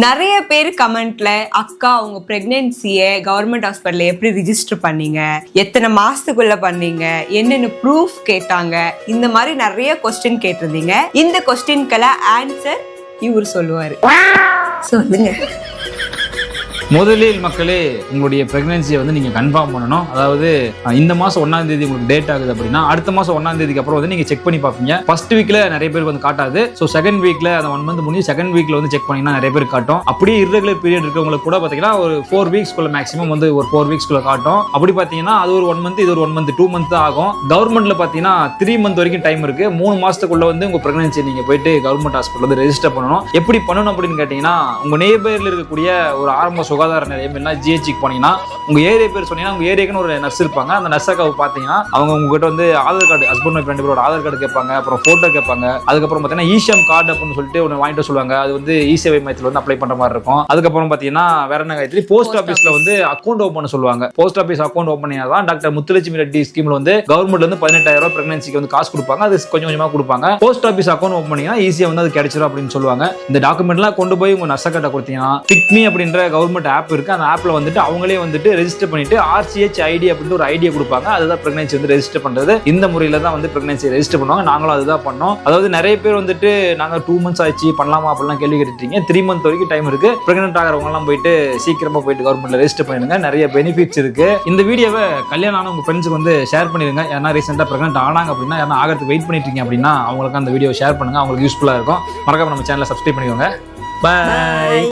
நிறைய பேர் கமெண்ட்ல அக்கா உங்க பிரெக்னன்சியை கவர்மெண்ட் ஹாஸ்பிட்டல்ல எப்படி ரிஜிஸ்டர் பண்ணீங்க, எத்தனை மாசத்துக்குள்ள பண்ணீங்க, என்னென்ன ப்ரூஃப் கேட்டாங்க, இந்த மாதிரி நிறைய கொஸ்டின் கேட்டிருந்தீங்க. இந்த கொஸ்டின்கெல்லாம் ஆன்சர் இவர் சொல்லுவாரு. சொல்லுங்க. முதலில் மக்களே, உங்களுடைய பிரெக்னன்சியை வந்து நீங்கள் கன்ஃபார்ம் பண்ணணும். அதாவது இந்த மாதம் 1ஆம் தேதி உங்களுக்கு டேட் ஆகுது அப்படின்னா அடுத்த மாதம் 1ஆம் தேதிக்கு அப்புறம் வந்து நீங்கள் செக் பண்ணி பார்ப்பீங்க. ஃபர்ஸ்ட் வீக்கில் நிறைய பேருக்கு வந்து காட்டாது. ஸோ செகண்ட் வீக்கில் அந்த 1 மந்த் முடிஞ்சு செகண்ட் வீக்கில் வந்து செக் பண்ணிங்கன்னா நிறைய பேர் காட்டும். அப்படியே irregular பீரியட் இருக்கவங்களுக்கு கூட பார்த்தீங்கன்னா ஒரு 4 வீக்ஸ்க்குள்ள மேக்ஸிமம் வந்து ஒரு 4 வீக்ஸ்க்குள்ள காட்டும். அப்படி பார்த்தீங்கன்னா அது ஒரு 1 மந்த், இது ஒரு 1 மந்த், 2 மந்த் தான் ஆகும். கவர்மெண்ட்ல பார்த்தீங்கன்னா 3 மந்த் வரைக்கும் டைம் இருக்கு. 3 மாசத்துக்குள்ள வந்து உங்க பிரெக்னன்சி நீங்க போயிட்டு கவர்மெண்ட் ஹாஸ்பிட்டல் வந்து ரெஜிஸ்டர் பண்ணணும். எப்படி பண்ணணும் அப்படின்னு கேட்டீங்கன்னா, உங்க நேபர்ல இருக்கக்கூடிய ஒரு ஆரம்ப சுகாதார நிலையம் ஜிஹெச்சுக்கு போனீங்கன்னா உங்க ஏரியா பேர் சொன்னீங்கன்னா உங்க ஏரியாக்குன்னு ஒரு நர்ஸ் இருப்பாங்க. அந்த நர்ஸாக பார்த்தீங்கன்னா அவங்க உங்ககிட்ட வந்து ஆதார் கார்டு, ஹஸ்பண்ட் ஒய்ஃப் 2 பேரோட ஆதார் கார்டு கேட்பாங்க, அப்புறம் போட்டோ கேட்பாங்க. அதுக்கப்புறம் பார்த்தீங்கன்னா ஈஷம் கார்டு அப்படின்னு சொல்லிட்டு ஒன்று வாங்கிட்டு சொல்லுவாங்க. அது வந்து இ-சேவை மையத்தில் வந்து அப்ளை பண்ற மாதிரி இருக்கும். அதுக்கப்புறம் பார்த்தீங்கன்னா வேற என்ன காய்ச்சி போஸ்ட் ஆஃபீஸ்ல வந்து அக்கௌண்ட் ஓப்பன் சொல்லுவாங்க. போஸ்ட் ஆஃபீஸ் அக்கௌண்ட் ஓப்பன் பண்ணாதான் டாக்டர் முத்துலட்சுமி ரெட்டி ஸ்கீம்ல வந்து கவர்மெண்ட்ல வந்து 18,000 பிரெக்னன்சிக்கு வந்து காசு கொடுப்பாங்க. அது கொஞ்சம் கொஞ்சமா கொடுப்பாங்க. போஸ்ட் ஆஃபீஸ் அக்கௌண்ட் ஓப்பன் பண்ணீங்கன்னா ஈஸியா வந்து அது கிடைச்சிடும் அப்படின்னு சொல்லுவாங்க. இந்த டாக்குமெண்ட்லாம் கொண்டு போய் உங்க நர்ஸா கிட்ட கொடுத்தீங்கன்னா பிக்மி அப்படின்ற கவர்மெண்ட் ஆப் இருக்கு. அந்த ஆப்ல வந்துட்டு அவங்களே வந்துட்டு ரெஜிஸ்டர் பண்ணிட்டு RCH ஐடி அப்படின்ட்டு ஒரு ஐடியா கொடுப்பாங்க. அதுதான் பிரெக்னன்சி வந்து ரெஜிஸ்டர் பண்றது. இந்த முறையில தான் வந்து பிரெக்னன்சி ரெஜிஸ்டர் பண்ணுவாங்க. நாங்களும் அதுதான் பண்ணோம். அதாவது நிறைய பேர் வந்துட்டு நாங்க 2 மந்த்ஸ் ஆயிடுச்சு பண்ணலாமா அப்படிலாம் கேள்வி கேட்டுட்டீங்க. 3 மந்த் வரைக்கும் டைம் இருக்கு. பிரெக்னன்ட் ஆகிறவங்க எல்லாம் போயிட்டு சீக்கிரமா போயிட்டு கவர்மெண்ட்ல ரெஜிஸ்டர் பண்ணிடுங்க. நிறைய பெனிஃபிட்ஸ் இருக்கு. இந்த வீடியோவை கல்யாணம் ஆன உங்க ஃப்ரெண்ட்ஸுக்கு வந்து ஷேர் பண்ணிடுங்க. யாரா ரீசெண்டா பிரெக்னன்ட் ஆனாங்க அப்படின்னா, யாரா ஆகிறதுக்கு வெயிட் பண்ணிட்டு இருக்கீங்க அப்படின்னா அவங்களுக்கு அந்த வீடியோ ஷேர் பண்ணுங்க. அவங்களுக்கு யூஸ்ஃபுல்லா இருக்கும். மறக்காம நம்ம சேனலை சப்ஸ்கிரைப் பண்ணிக்கோங்க. பை.